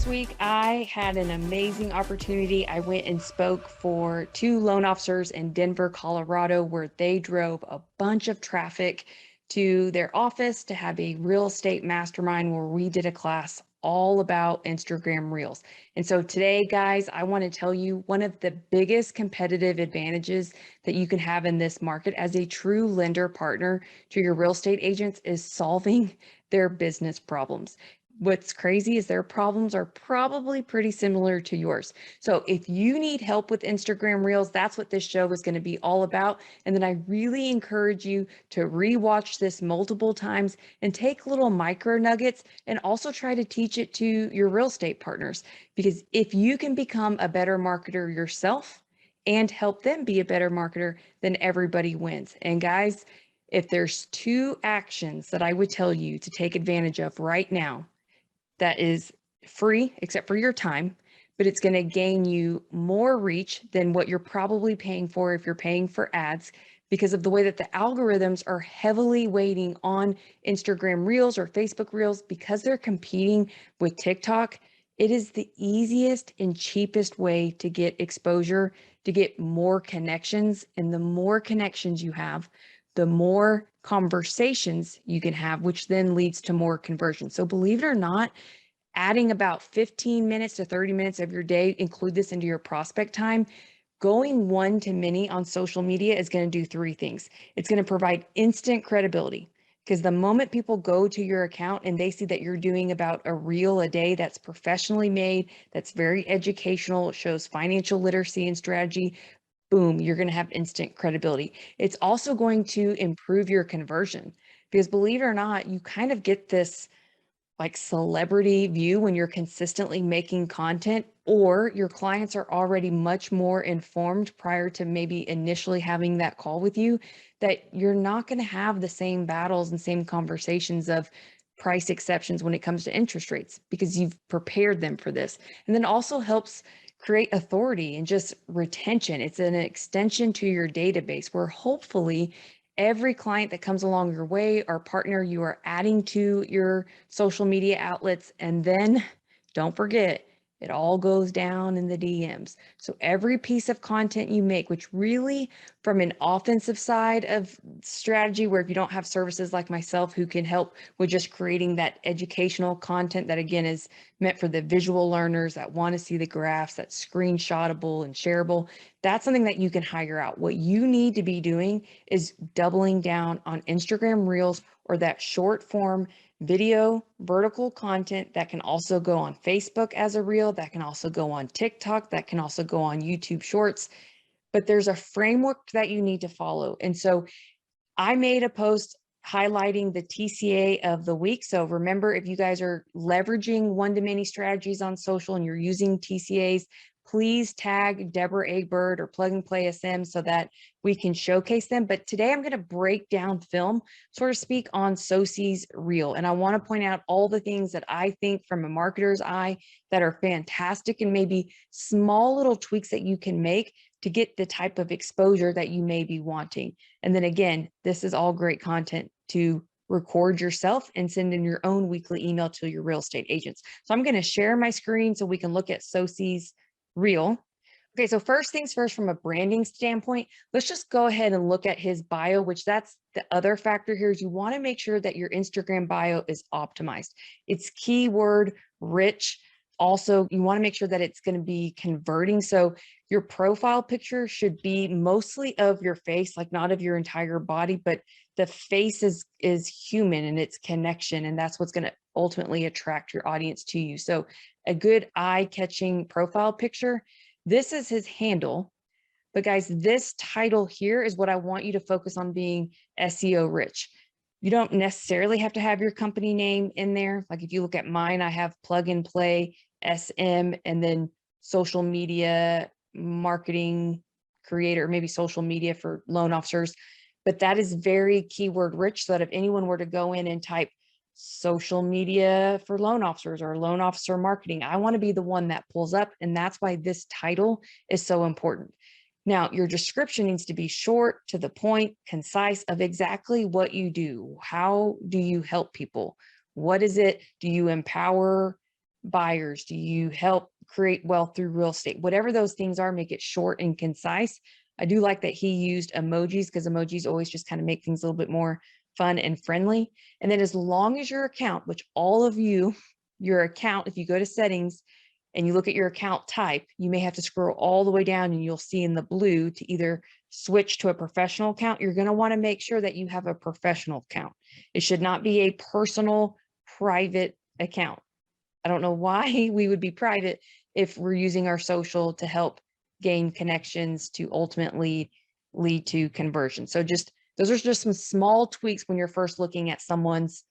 This week, I had an amazing opportunity. I went and spoke for 2 loan officers in Denver, Colorado, where they drove a bunch of traffic to their office to have a real estate mastermind where we did a class all about Instagram Reels. And so today, guys, I want to tell you one of the biggest competitive advantages that you can have in this market as a true lender partner to your real estate agents is solving their business problems. What's crazy is their problems are probably pretty similar to yours. So if you need help with Instagram Reels, that's what this show is going to be all about. And then I really encourage you to rewatch this multiple times and take little micro nuggets and also try to teach it to your real estate partners. Because if you can become a better marketer yourself and help them be a better marketer, then everybody wins. And guys, if there's 2 actions that I would tell you to take advantage of right now, that is free except for your time, but it's going to gain you more reach than what you're probably paying for if you're paying for ads because of the way that the algorithms are heavily weighting on Instagram Reels or Facebook Reels because they're competing with TikTok. It is the easiest and cheapest way to get exposure, to get more connections. And the more connections you have, the more conversations you can have, which then leads to more conversion. So believe it or not, adding about 15 minutes to 30 minutes of your day, include this into your prospect time. Going one to many on social media is going to do 3 things. It's going to provide instant credibility because the moment people go to your account and they see that you're doing about a reel a day that's professionally made, that's very educational, shows financial literacy and strategy, boom, you're going to have instant credibility. It's also going to improve your conversion because believe it or not, you kind of get this like celebrity view when you're consistently making content, or your clients are already much more informed prior to maybe initially having that call with you, that you're not going to have the same battles and same conversations of price exceptions when it comes to interest rates because you've prepared them for this. And then also helps create authority and just retention. It's an extension to your database where hopefully every client that comes along your way or partner you are adding to your social media outlets. And then don't forget, it all goes down in the DMs. So every piece of content you make, which really from an offensive side of strategy, where if you don't have services like myself who can help with just creating that educational content that again is meant for the visual learners that want to see the graphs, that's screenshotable and shareable, that's something that you can hire out. What you need to be doing is doubling down on Instagram Reels or that short form video vertical content that can also go on Facebook as a reel, that can also go on TikTok, that can also go on YouTube Shorts. But there's a framework that you need to follow. And so I made a post highlighting the TCA of the week. So remember, if you guys are leveraging one-to-many strategies on social and you're using TCAs, please tag Deborah A. Byrd or Plug and Play SM so that we can showcase them. But today I'm going to break down film, so to speak, on Soci's Reel. And I want to point out all the things that I think from a marketer's eye that are fantastic and maybe small little tweaks that you can make to get the type of exposure that you may be wanting. And then again, this is all great content to record yourself and send in your own weekly email to your real estate agents. So I'm going to share my screen so we can look at Soci's Reel. Okay, so first things first, from a branding standpoint, let's just go ahead and look at his bio, which that's the other factor here, is you want to make sure that your Instagram bio is optimized. It's keyword rich. Also, you want to make sure that it's going to be converting. So your profile picture should be mostly of your face, like not of your entire body, but the face is human and it's connection. And that's what's going to ultimately attract your audience to you. So a good eye-catching profile picture. This is his handle. But guys, this title here is what I want you to focus on being SEO rich. You don't necessarily have to have your company name in there. Like if you look at mine, I have Plug and Play SM and then social media marketing creator, maybe social media for loan officers. But that is very keyword rich so that if anyone were to go in and type social media for loan officers or loan officer marketing, I want to be the one that pulls up. And that's why this title is so important. Now, your description needs to be short, to the point, concise, of exactly what you do. How do you help people? What is it? Do you empower buyers? Do you help create wealth through real estate? Whatever those things are, make it short and concise. I do like that he used emojis, because emojis always just kind of make things a little bit more fun and friendly. And then as long as your account, which all of you, your account, if you go to settings and you look at your account type, you may have to scroll all the way down and you'll see in the blue to either switch to a professional account. You're going to want to make sure that you have a professional account. It should not be a personal, private account. I don't know why we would be private if we're using our social to help gain connections to ultimately lead to conversion. So just those are just some small tweaks when you're first looking at someone's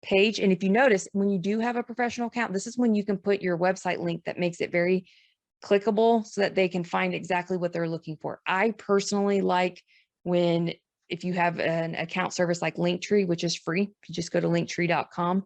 page. And if you notice, when you do have a professional account, this is when you can put your website link that makes it very clickable so that they can find exactly what they're looking for. I personally like when, if you have an account service like Linktree, which is free, if you just go to linktree.com,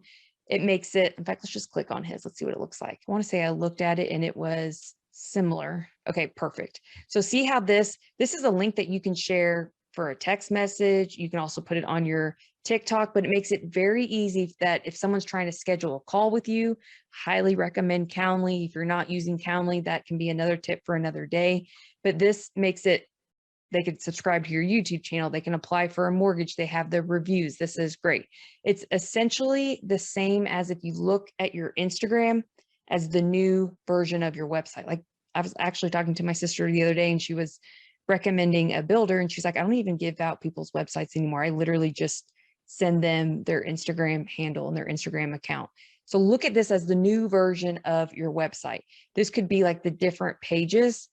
it makes it, in fact, let's just click on his. Let's see what it looks like. I want to say I looked at it and it was similar. Okay, perfect. So see how this is a link that you can share for a text message. You can also put it on your TikTok, but it makes it very easy that if someone's trying to schedule a call with you, highly recommend Calendly. If you're not using Calendly, that can be another tip for another day. But this makes it, they could subscribe to your YouTube channel. They can apply for a mortgage. They have the reviews. This is great. It's essentially the same as if you look at your Instagram as the new version of your website. Like I was actually talking to my sister the other day and she was recommending a builder and she's like, I don't even give out people's websites anymore. I literally just send them their Instagram handle and their Instagram account. So look at this as the new version of your website. This could be like the different pages.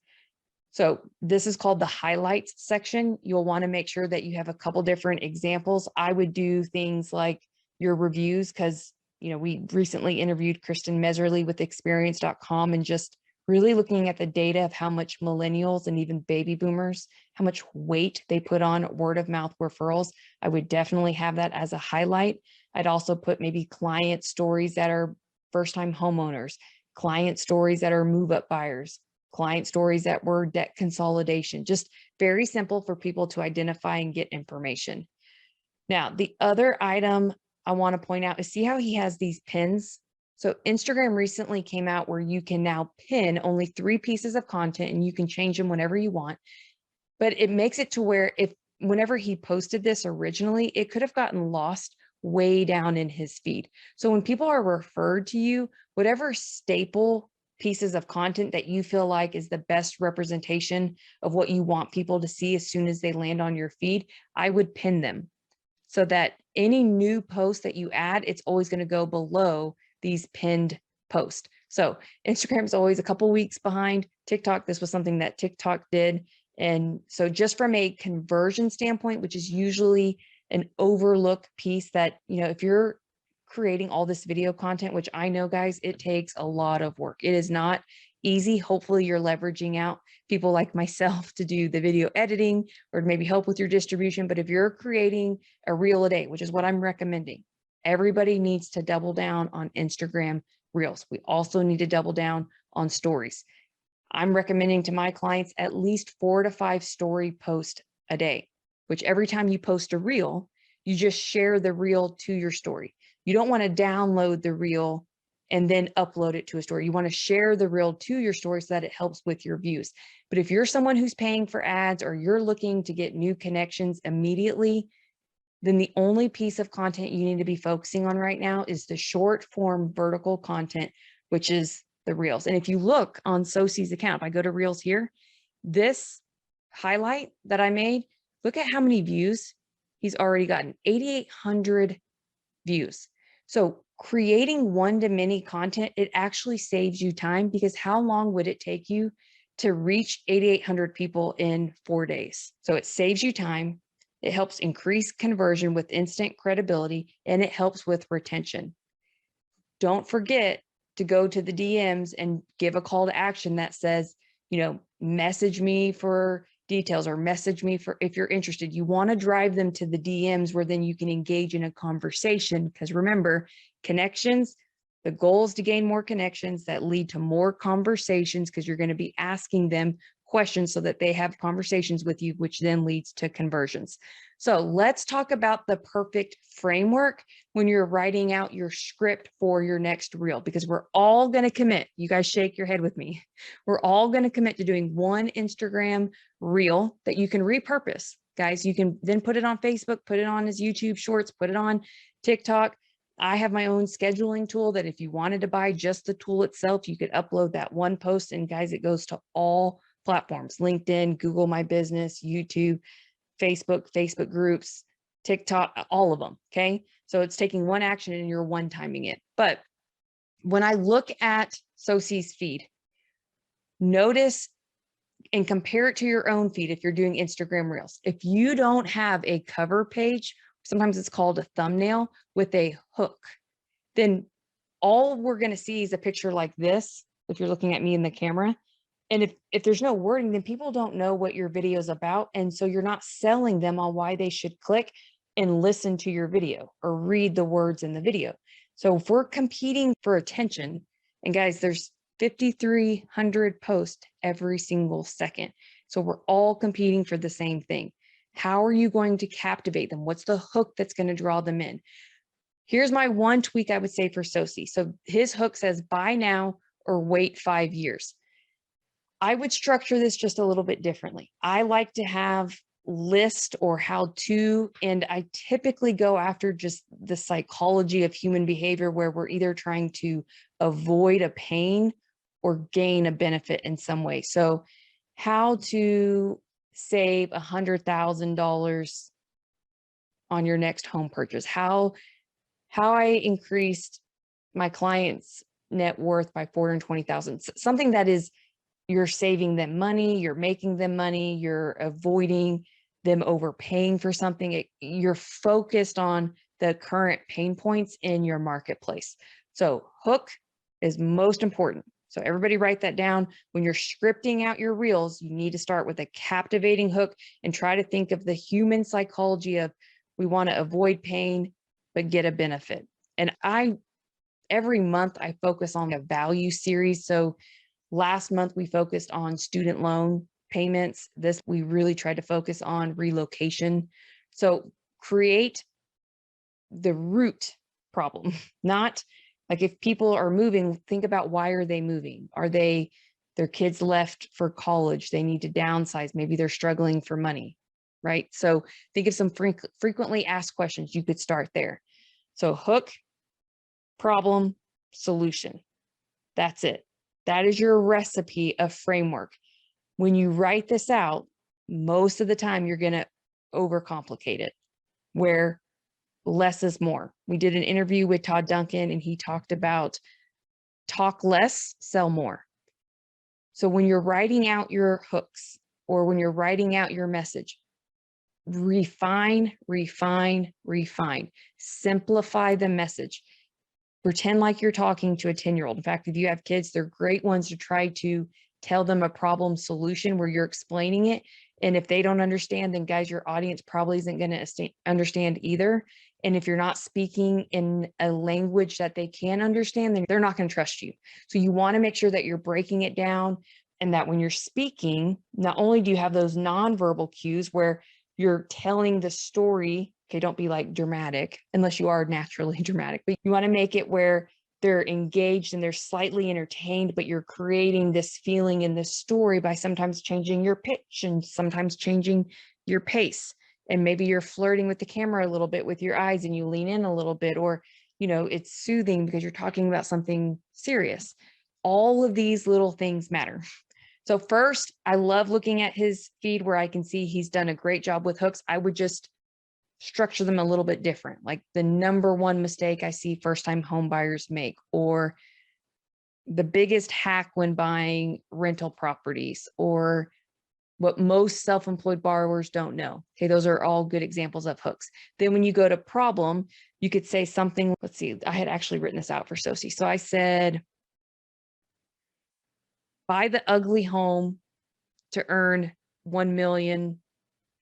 So this is called the highlights section. You'll want to make sure that you have a couple different examples. I would do things like your reviews because, you know, we recently interviewed Kristen Meserly with experience.com and just really looking at the data of how much millennials and even baby boomers, how much weight they put on word of mouth referrals. I would definitely have that as a highlight. I'd also put maybe client stories that are first-time homeowners, client stories that are move-up buyers, client stories that were debt consolidation, just very simple for people to identify and get information. Now, the other item I want to point out is see how he has these pins. So Instagram recently came out where you can now pin only 3 pieces of content and you can change them whenever you want. But it makes it to where whenever he posted this originally, it could have gotten lost way down in his feed. So when people are referred to you, whatever staple pieces of content that you feel like is the best representation of what you want people to see as soon as they land on your feed, I would pin them so that any new post that you add, it's always going to go below these pinned posts. So Instagram is always a couple weeks behind TikTok. This was something that TikTok did. And so just from a conversion standpoint, which is usually an overlooked piece that, you know, if you're creating all this video content, which I know, guys, it takes a lot of work. It is not easy. Hopefully you're leveraging out people like myself to do the video editing or maybe help with your distribution. But if you're creating a reel a day, which is what I'm recommending, everybody needs to double down on Instagram Reels. We also need to double down on stories. I'm recommending to my clients at least 4 to 5 story posts a day, which every time you post a reel, you just share the reel to your story. You don't want to download the reel and then upload it to a story. You want to share the reel to your story so that it helps with your views. But if you're someone who's paying for ads or you're looking to get new connections immediately, then the only piece of content you need to be focusing on right now is the short form vertical content, which is the reels. And if you look on Sosie's account, if I go to reels here, this highlight that I made, look at how many views he's already gotten, 8,800 views. So creating one-to-many content, it actually saves you time because how long would it take you to reach 8,800 people in 4 days? So it saves you time. It helps increase conversion with instant credibility, and it helps with retention. Don't forget to go to the DMs and give a call to action that says, you know, message me for details or message me for if you're interested. You want to drive them to the DMs where then you can engage in a conversation. Because remember, connections, the goal is to gain more connections that lead to more conversations because you're going to be asking them questions so that they have conversations with you, which then leads to conversions. So let's talk about the perfect framework when you're writing out your script for your next reel, because we're all going to commit. You guys shake your head with me. We're all going to commit to doing one Instagram reel that you can repurpose. Guys, you can then put it on Facebook, put it on as YouTube Shorts, put it on TikTok. I have my own scheduling tool that if you wanted to buy just the tool itself, you could upload that one post. And guys, it goes to all platforms: LinkedIn, Google My Business, YouTube, Facebook groups, TikTok, all of them. Okay. So it's taking one action and you're one timing it. But when I look at Sosie's feed, notice and compare it to your own feed. If you're doing Instagram Reels, if you don't have a cover page, sometimes it's called a thumbnail with a hook, then all we're going to see is a picture like this. If you're looking at me in the camera, and if there's no wording, then people don't know what your video is about. And so you're not selling them on why they should click and listen to your video or read the words in the video. So if we're competing for attention, and guys, there's 5,300 posts every single second. So we're all competing for the same thing. How are you going to captivate them? What's the hook that's going to draw them in? Here's my one tweak I would say for Sosie. So his hook says, buy now or wait 5 years. I would structure this just a little bit differently. I like to have list or how to, and I typically go after just the psychology of human behavior, where we're either trying to avoid a pain or gain a benefit in some way. So how to save $100,000 on your next home purchase, how I increased my client's net worth by 420,000, something that is, you're saving them money, you're making them money, you're avoiding them overpaying for something. You're focused on the current pain points in your marketplace. So hook is most important. So everybody write that down. When you're scripting out your reels, you need to start with a captivating hook and try to think of the human psychology of, we want to avoid pain, but get a benefit. And every month I focus on a value series. So last month we focused on student loan payments. This, we really tried to focus on relocation. So create the root problem, not like if people are moving, think about why are they moving? Are their kids left for college? They need to downsize. Maybe they're struggling for money, right? So think of some frequently asked questions. You could start there. So hook, problem, solution. That's it. That is your recipe of framework. When you write this out, most of the time you're going to overcomplicate it, where less is more. We did an interview with Todd Duncan and he talked about talk less, sell more. So when you're writing out your hooks or when you're writing out your message, refine, simplify the message. Pretend like you're talking to a 10-year-old. In fact, if you have kids, they're great ones to try to tell them a problem solution where you're explaining it. And if they don't understand, then guys, your audience probably isn't going to understand either. And if you're not speaking in a language that they can understand, then they're not going to trust you. So you want to make sure that you're breaking it down, and that when you're speaking, not only do you have those nonverbal cues where you're telling the story. Okay, don't be like dramatic unless you are naturally dramatic, but you want to make it where they're engaged and they're slightly entertained, but you're creating this feeling in this story by sometimes changing your pitch and sometimes changing your pace. And maybe you're flirting with the camera a little bit with your eyes and you lean in a little bit, or, it's soothing because you're talking about something serious. All of these little things matter. So first, I love looking at his feed where I can see he's done a great job with hooks. I would just structure them a little bit different. Like the number one mistake I see first-time home buyers make, or the biggest hack when buying rental properties, or what most self-employed borrowers don't know. Okay, those are all good examples of hooks. Then when you go to problem, you could say something, let's see, I had actually written this out for Sosie. So I said, buy the ugly home to earn 1 million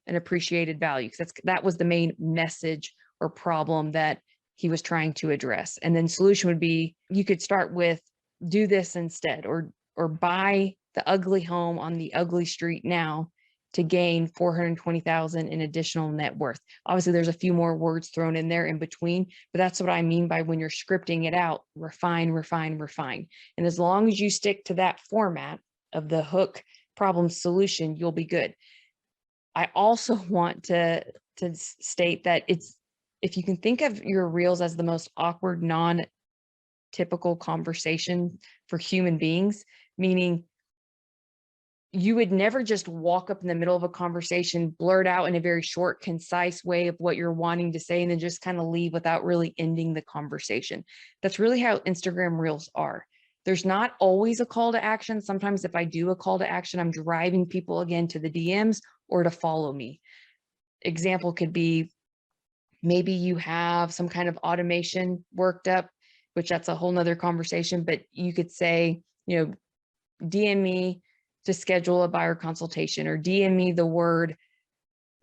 in appreciated value, because that was the main message or problem that he was trying to address. And then solution would be, you could start with do this instead, or buy the ugly home on the ugly street now to gain 420,000 in additional net worth. Obviously, there's a few more words thrown in there in between, but that's what I mean by when you're scripting it out, refine, refine, refine. And as long as you stick to that format of the hook, problem, solution, you'll be good. I also want to state that if you can think of your reels as the most awkward, non-typical conversation for human beings, meaning you would never just walk up in the middle of a conversation, blurt out in a very short, concise way of what you're wanting to say, and then just kind of leave without really ending the conversation. That's really how Instagram Reels are. There's not always a call to action. Sometimes if I do a call to action, I'm driving people again to the DMs or to follow me. Example could be maybe you have some kind of automation worked up, which that's a whole nother conversation, but you could say, DM me to schedule a buyer consultation, or DM me the word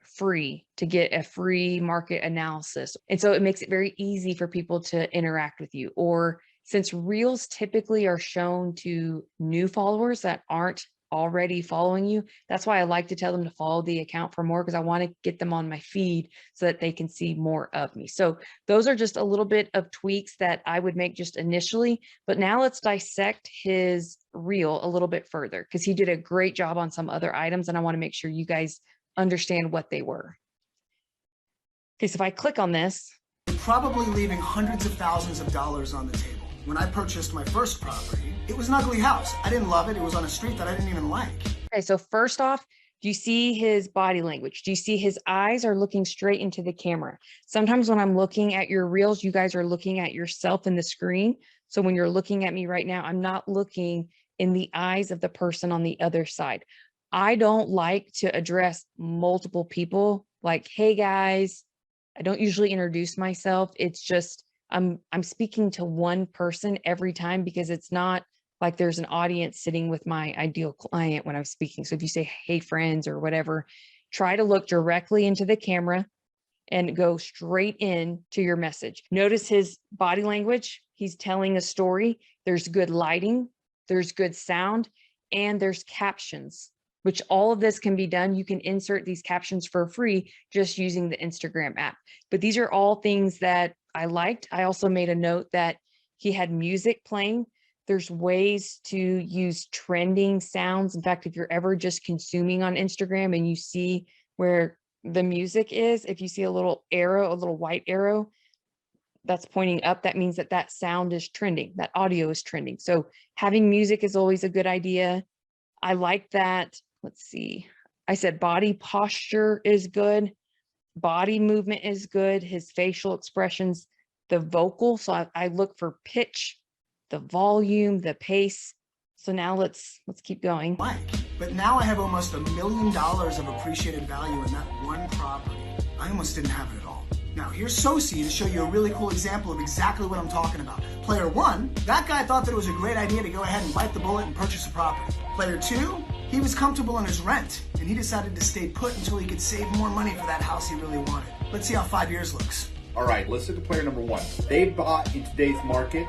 free to get a free market analysis. And so it makes it very easy for people to interact with you. Or since reels typically are shown to new followers that aren't already following you, that's why I like to tell them to follow the account for more, because I want to get them on my feed so that they can see more of me. So those are just a little bit of tweaks that I would make just initially. But now let's dissect his reel a little bit further, because he did a great job on some other items, and I want to make sure you guys understand what they were. Okay, so if I click on this, probably leaving hundreds of thousands of dollars on the table. When I purchased my first property, it was an ugly house. I didn't love it. It was on a street that I didn't even like. Okay, so first off, do you see his body language? Do you see his eyes are looking straight into the camera? Sometimes when I'm looking at your reels, you guys are looking at yourself in the screen. So when you're looking at me right now, I'm not looking in the eyes of the person on the other side. I don't like to address multiple people like, hey guys. I don't usually introduce myself. It's just I'm speaking to one person every time, because it's not like there's an audience sitting with my ideal client when I'm speaking. So if you say, hey friends or whatever, try to look directly into the camera and go straight in to your message. Notice his body language. He's telling a story. There's good lighting, there's good sound, and there's captions, which all of this can be done. You can insert these captions for free just using the Instagram app. But these are all things that I liked. I also made a note that he had music playing. There's ways to use trending sounds. In fact, if you're ever just consuming on Instagram and you see where the music is, if you see a little arrow, a little white arrow that's pointing up, that means that that sound is trending, that audio is trending. So having music is always a good idea. I like that. Let's see. I said body posture is good. Body movement is good. His facial expressions, the vocal. So I look for pitch, the volume, the pace. So now let's keep going. But now I have almost $1 million of appreciated value in that one property. I almost didn't have it at all. Now here's Sosi to show you a really cool example of exactly what I'm talking about. Player one, that guy thought that it was a great idea to go ahead and bite the bullet and purchase a property. Player two, he was comfortable on his rent, and he decided to stay put until he could save more money for that house he really wanted. Let's see how 5 years looks. All right, let's look at player number one. They bought in today's market.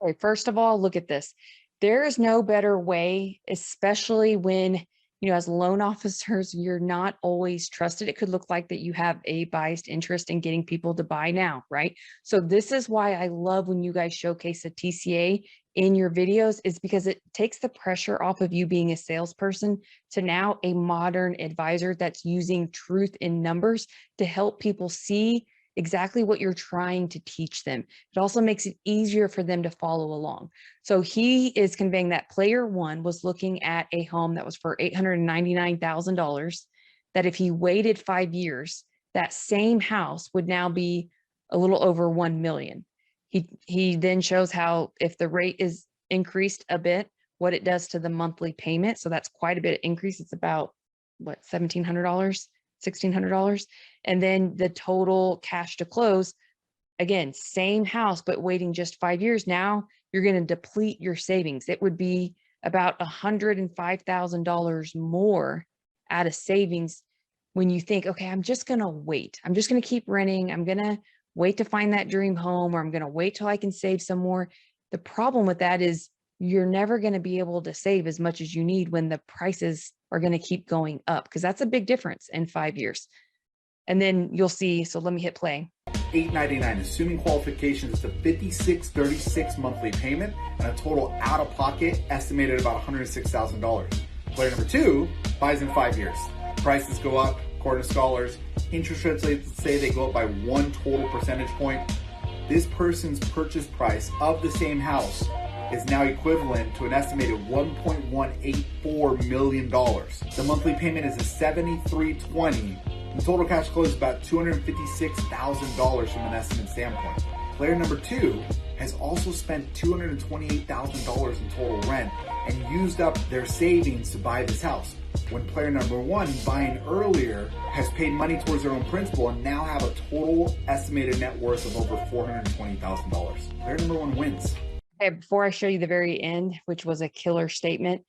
Okay, first of all, look at this. There is no better way, especially when, as loan officers, you're not always trusted. It could look like that you have a biased interest in getting people to buy now, right? So this is why I love when you guys showcase a TCA in your videos, is because it takes the pressure off of you being a salesperson to now a modern advisor that's using truth in numbers to help people see exactly what you're trying to teach them. It also makes it easier for them to follow along. So he is conveying that player one was looking at a home that was for $899,000, that if he waited 5 years, that same house would now be a little over 1 million. He then shows how if the rate is increased a bit, what it does to the monthly payment. So that's quite a bit of increase. It's about what, $1,700, $1,600. And then the total cash to close, again, same house, but waiting just 5 years. Now you're going to deplete your savings. It would be about $105,000 more out of savings when you think, okay, I'm just going to wait. I'm just going to keep renting. I'm going to wait to find that dream home, or I'm going to wait till I can save some more. The problem with that is you're never going to be able to save as much as you need when the prices are going to keep going up, because that's a big difference in 5 years. And then you'll see, so let me hit play. $899, assuming qualifications, it's a $56.36 monthly payment and a total out of pocket estimated about $106,000. Player number 2 buys in 5 years. Prices go up, according to scholars. Interest rates, let's say they go up by 1 total percentage point. This person's purchase price of the same house is now equivalent to an estimated $1.184 million. The monthly payment is a $73.20. The total cash flow is about $256,000 from an estimate standpoint. Player number 2 has also spent $228,000 in total rent and used up their savings to buy this house. When player number 1, buying earlier, has paid money towards their own principal and now have a total estimated net worth of over $420,000. Player number 1 wins. Okay, before I show you the very end, which was a killer statement,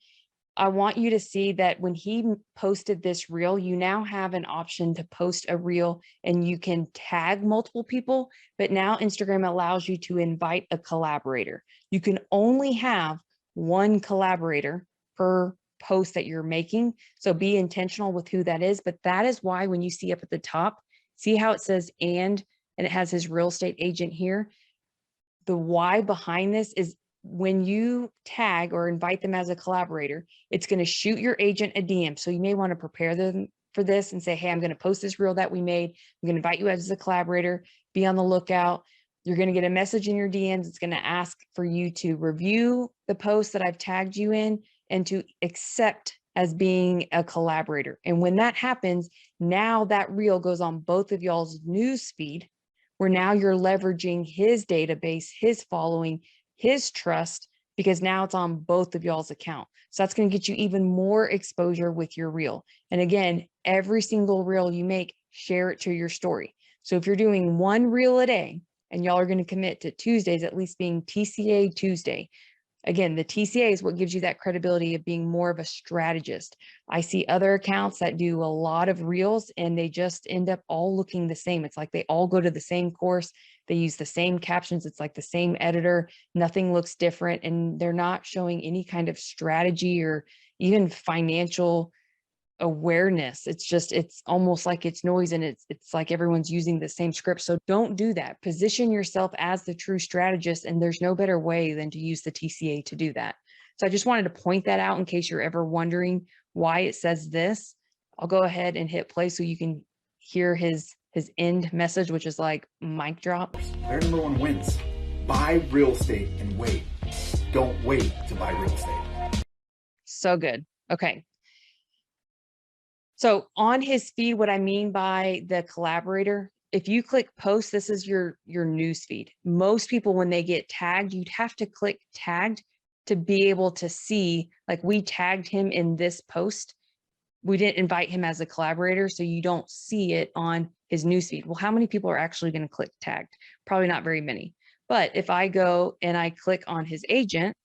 I want you to see that when he posted this reel, you now have an option to post a reel and you can tag multiple people, but now Instagram allows you to invite a collaborator. You can only have one collaborator per post that you're making. So be intentional with who that is. But that is why when you see up at the top, see how it says and it has his real estate agent here. The why behind this is when you tag or invite them as a collaborator, it's going to shoot your agent a DM. So you may want to prepare them for this and say, hey, I'm going to post this reel that we made. I'm going to invite you as a collaborator. Be on the lookout. You're going to get a message in your DMs. It's going to ask for you to review the post that I've tagged you in and to accept as being a collaborator. And when that happens, now that reel goes on both of y'all's news feed, where now you're leveraging his database, his following, his trust, because now it's on both of y'all's account. So that's going to get you even more exposure with your reel. And again, every single reel you make, share it to your story. So if you're doing one reel a day and y'all are going to commit to Tuesdays, at least being TCA Tuesday. Again, the TCA is what gives you that credibility of being more of a strategist. I see other accounts that do a lot of reels and they just end up all looking the same. It's like they all go to the same course. They use the same captions. It's like the same editor. Nothing looks different. And they're not showing any kind of strategy or even financial awareness. It's almost like it's noise and it's like everyone's using the same script. So don't do that. Position yourself as the true strategist. And there's no better way than to use the TCA to do that. So I just wanted to point that out in case you're ever wondering why it says this. I'll go ahead and hit play so you can hear his end message, which is like mic drop. Player number 1 wins. Buy real estate and wait. Don't wait to buy real estate. So good. Okay. So on his feed, what I mean by the collaborator, if you click post, this is your news feed. Most people, when they get tagged, you'd have to click tagged to be able to see, like we tagged him in this post. We didn't invite him as a collaborator, so you don't see it on his newsfeed. Well, how many people are actually going to click tagged? Probably not very many. But if I go and I click on his agent,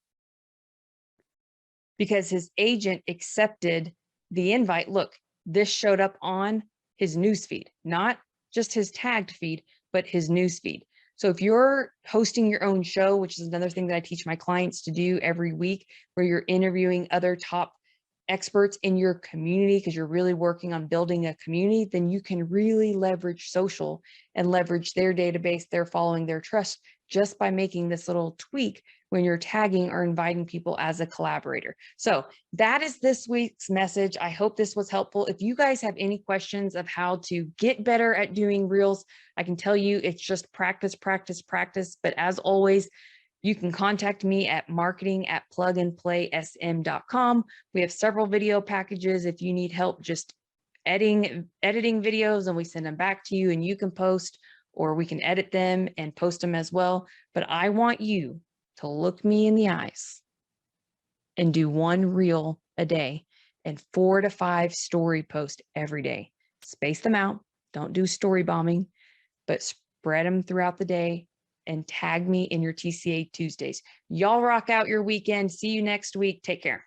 because his agent accepted the invite, look, this showed up on his newsfeed, not just his tagged feed, but his newsfeed. So if you're hosting your own show, which is another thing that I teach my clients to do every week, where you're interviewing other top experts in your community because you're really working on building a community, then you can really leverage social and leverage their database, their following, their trust, just by making this little tweak when you're tagging or inviting people as a collaborator. So that is this week's message. I hope this was helpful. If you guys have any questions of how to get better at doing reels, I can tell you it's just practice, practice, practice. But as always, you can contact me at marketing@plugandplaysm.com. We have several video packages if you need help just editing videos, and we send them back to you and you can post, or we can edit them and post them as well. But I want you to look me in the eyes and do one reel a day and 4 to 5 story posts every day. Space them out. Don't do story bombing, but spread them throughout the day and tag me in your TCA Tuesdays. Y'all rock out your weekend. See you next week. Take care.